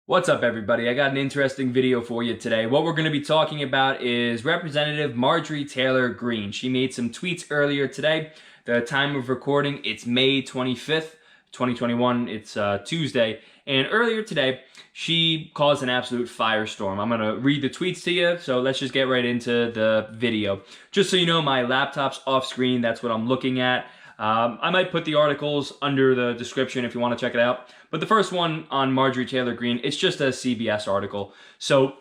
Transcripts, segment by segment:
What's up, everybody? I got an interesting video for you today. What we're going to be talking about is Representative Marjorie Taylor Greene. She made some tweets earlier today. The time of recording, it's May 25th, 2021. It's Tuesday. And earlier today, she caused an absolute firestorm. I'm going to read the tweets to you, so let's just get right into the video. Just so you know, my laptop's off screen. That's what I'm looking at. I might put the articles under the description if you want to check it out. But the first one on Marjorie Taylor Greene, it's just a CBS article. So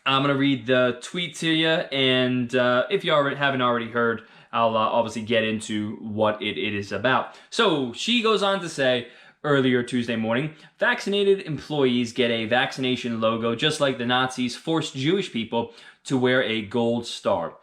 I'm going to read the tweet to you, and if you haven't already heard, I'll obviously get into what it is about. So she goes on to say, earlier Tuesday morning, vaccinated employees get a vaccination logo just like the Nazis forced Jewish people to wear a gold star.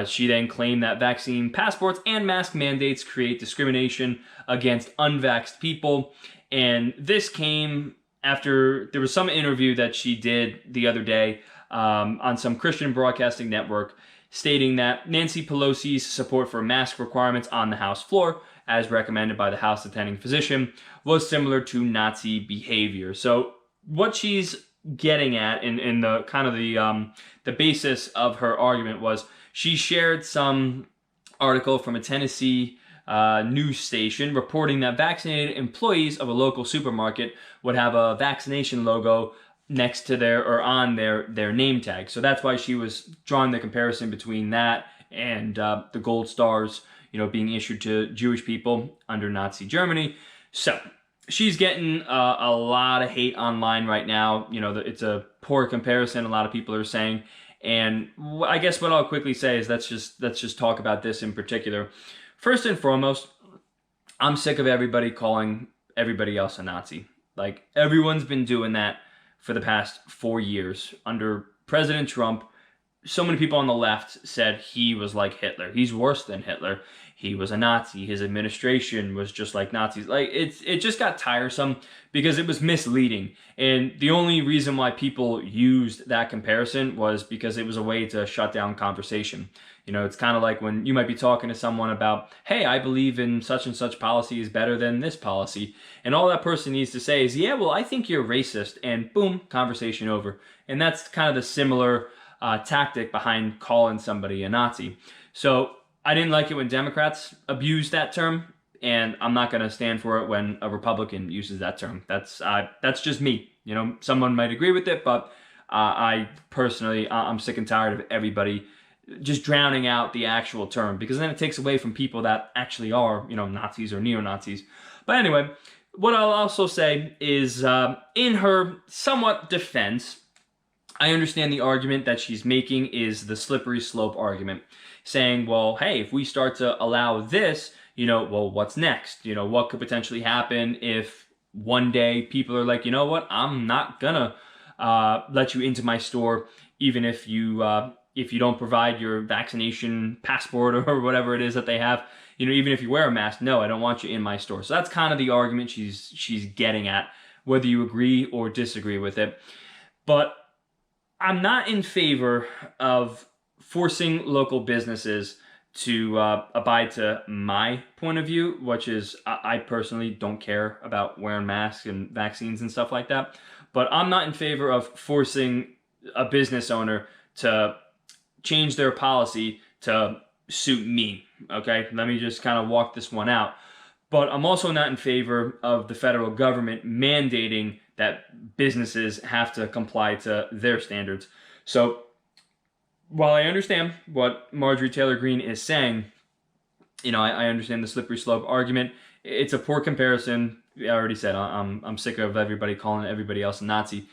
She then claimed that vaccine passports and mask mandates create discrimination against unvaxxed people. And this came after there was some interview that she did the other day on some Christian broadcasting network stating that Nancy Pelosi's support for mask requirements on the House floor, as recommended by the House attending physician, was similar to Nazi behavior. So what she's getting at in the kind of the basis of her argument was she shared some article from a Tennessee news station reporting that vaccinated employees of a local supermarket would have a vaccination logo next to their or on their name tag. So that's why she was drawing the comparison between that and the gold stars, being issued to Jewish people under Nazi Germany. So she's getting a lot of hate online right now. It's a poor comparison, a lot of people are saying. And I guess what I'll quickly say is let's just talk about this in particular. First and foremost, I'm sick of everybody calling everybody else a Nazi. Like, everyone's been doing that for the past 4 years. Under President Trump, so many people on the left said he was like Hitler. He's worse than Hitler. He was a Nazi. His administration was just like Nazis. Like, it just got tiresome because it was misleading. And the only reason why people used that comparison was because it was a way to shut down conversation. It's kind of like when you might be talking to someone about, hey, I believe in such and such policy is better than this policy. And all that person needs to say is, yeah, well, I think you're racist. And boom, conversation over. And that's kind of the similar tactic behind calling somebody a Nazi. So I didn't like it when Democrats abused that term, and I'm not going to stand for it when a Republican uses that term. That's just me. Someone might agree with it, but I personally, I'm sick and tired of everybody just drowning out the actual term, because then it takes away from people that actually are, Nazis or neo-Nazis. But anyway, what I'll also say is, in her somewhat defense, I understand the argument that she's making is the slippery slope argument, saying, well, hey, if we start to allow this, well, what's next? What could potentially happen if one day people are like, you know what, I'm not gonna let you into my store, even if you don't provide your vaccination passport or whatever it is that they have, even if you wear a mask, no, I don't want you in my store. So that's kind of the argument she's getting at, whether you agree or disagree with it. But I'm not in favor of forcing local businesses to abide to my point of view, which is I personally don't care about wearing masks and vaccines and stuff like that. But I'm not in favor of forcing a business owner to change their policy to suit me. Okay, let me just kind of walk this one out. But I'm also not in favor of the federal government mandating that businesses have to comply to their standards. So while I understand what Marjorie Taylor Greene is saying, I understand the slippery slope argument. It's a poor comparison. I already said I'm sick of everybody calling everybody else a Nazi.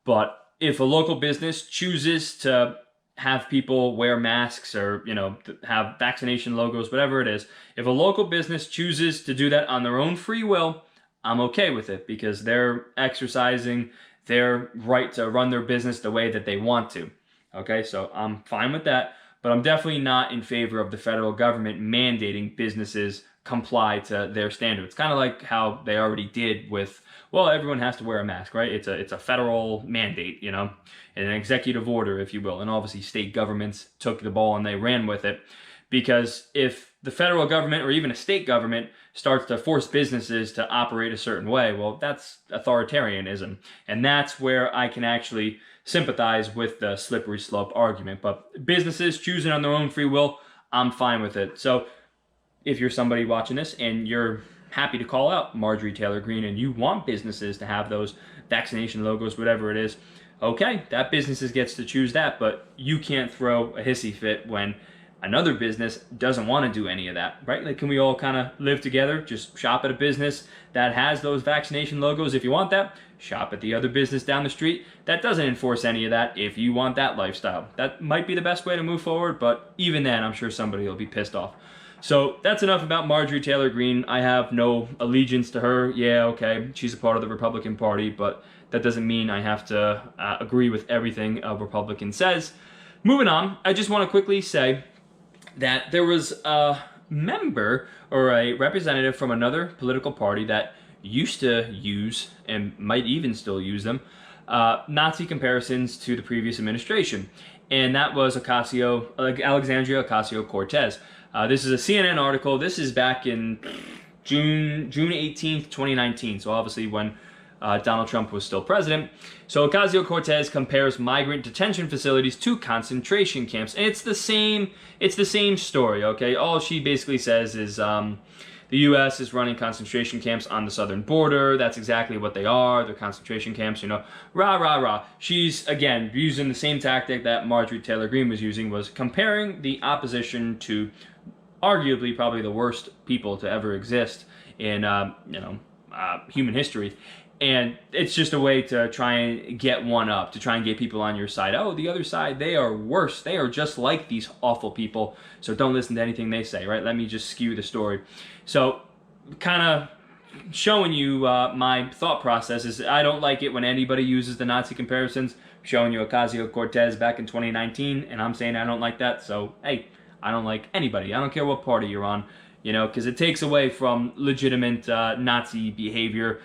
But if a local business chooses to have people wear masks or, have vaccination logos, whatever it is, if a local business chooses to do that on their own free will, I'm okay with it, because they're exercising their right to run their business the way that they want to. Okay, so I'm fine with that, but I'm definitely not in favor of the federal government mandating businesses comply to their standards. Kind of like how they already did with, well, everyone has to wear a mask, right? It's a federal mandate, an executive order, if you will. And obviously state governments took the ball and they ran with it, because if the federal government or even a state government starts to force businesses to operate a certain way, well, that's authoritarianism. And that's where I can actually sympathize with the slippery slope argument. But businesses choosing on their own free will, I'm fine with it. So if you're somebody watching this and you're happy to call out Marjorie Taylor Greene and you want businesses to have those vaccination logos, whatever it is, okay, that business gets to choose that, but you can't throw a hissy fit when another business doesn't want to do any of that, right? Like, can we all kind of live together? Just shop at a business that has those vaccination logos if you want that. Shop at the other business down the street that doesn't enforce any of that if you want that lifestyle. That might be the best way to move forward, but even then, I'm sure somebody will be pissed off. So that's enough about Marjorie Taylor Greene. I have no allegiance to her. Yeah, okay, she's a part of the Republican Party, but that doesn't mean I have to agree with everything a Republican says. Moving on, I just want to quickly say that there was a member or a representative from another political party that used to use, and might even still use them, Nazi comparisons to the previous administration. And that was Alexandria Ocasio-Cortez. This is a CNN article. This is back in June 18th, 2019. So obviously when Donald Trump was still president. So Ocasio-Cortez compares migrant detention facilities to concentration camps. And it's the same story, okay? All she basically says is the U.S. is running concentration camps on the southern border. That's exactly what they are. They're concentration camps, you know, rah, rah, rah. She's, again, using the same tactic that Marjorie Taylor Greene was using, was comparing the opposition to arguably probably the worst people to ever exist in, human history. And it's just a way to try and get one up, to try and get people on your side. Oh, the other side, they are worse. They are just like these awful people. So don't listen to anything they say, right? Let me just skew the story. So kind of showing you my thought process is I don't like it when anybody uses the Nazi comparisons. I'm showing you Ocasio-Cortez back in 2019, and I'm saying I don't like that. So, hey, I don't like anybody. I don't care what party you're on. You know, because it takes away from legitimate Nazi behavior,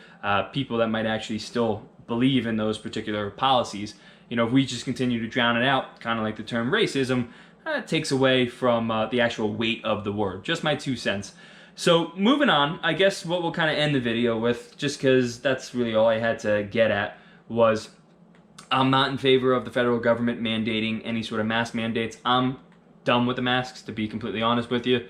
people that might actually still believe in those particular policies. You know, if we just continue to drown it out, kind of like the term racism, it takes away from the actual weight of the word. Just my 2 cents. So moving on, I guess what we'll kind of end the video with, just because that's really all I had to get at, was I'm not in favor of the federal government mandating any sort of mask mandates. I'm done with the masks, to be completely honest with you.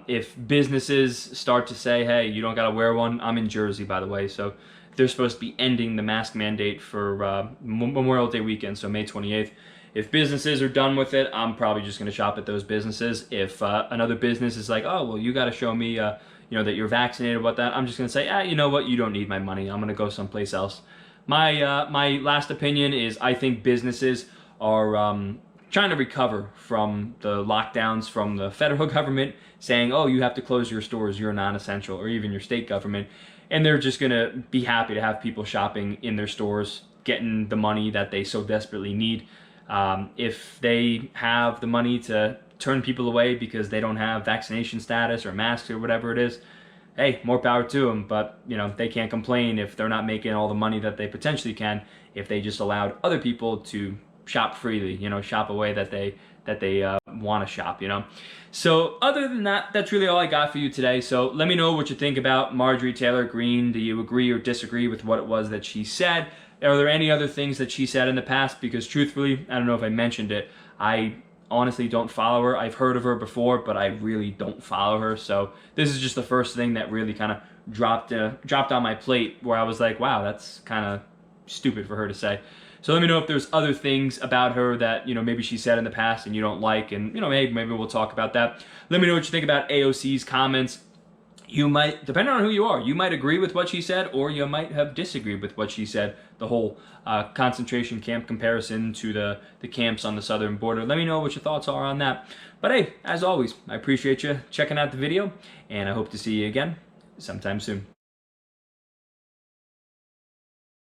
If businesses start to say, hey, you don't got to wear one, I'm in Jersey, by the way, so they're supposed to be ending the mask mandate for Memorial Day weekend, so May 28th. If businesses are done with it, I'm probably just going to shop at those businesses. If another business is like, oh, well, you got to show me, that you're vaccinated, what that, I'm just going to say, you know what, you don't need my money. I'm going to go someplace else. My last opinion is I think businesses are trying to recover from the lockdowns from the federal government saying, oh, you have to close your stores, you're non-essential, or even your state government. And they're just going to be happy to have people shopping in their stores, getting the money that they so desperately need. If they have the money to turn people away because they don't have vaccination status or masks or whatever it is, hey, more power to them. But, they can't complain if they're not making all the money that they potentially can if they just allowed other people to shop freely, shop a way that they want to shop, So other than that, that's really all I got for you today. So let me know what you think about Marjorie Taylor Greene. Do you agree or disagree with what it was that she said? Are there any other things that she said in the past? Because truthfully, I don't know if I mentioned it, I honestly don't follow her. I've heard of her before, but I really don't follow her. So this is just the first thing that really kind of dropped on my plate where I was like, wow, that's kind of stupid for her to say. So let me know if there's other things about her that, maybe she said in the past and you don't like, and, maybe we'll talk about that. Let me know what you think about AOC's comments. You might, depending on who you are, you might agree with what she said, or you might have disagreed with what she said, the whole concentration camp comparison to the camps on the southern border. Let me know what your thoughts are on that. But hey, as always, I appreciate you checking out the video, and I hope to see you again sometime soon.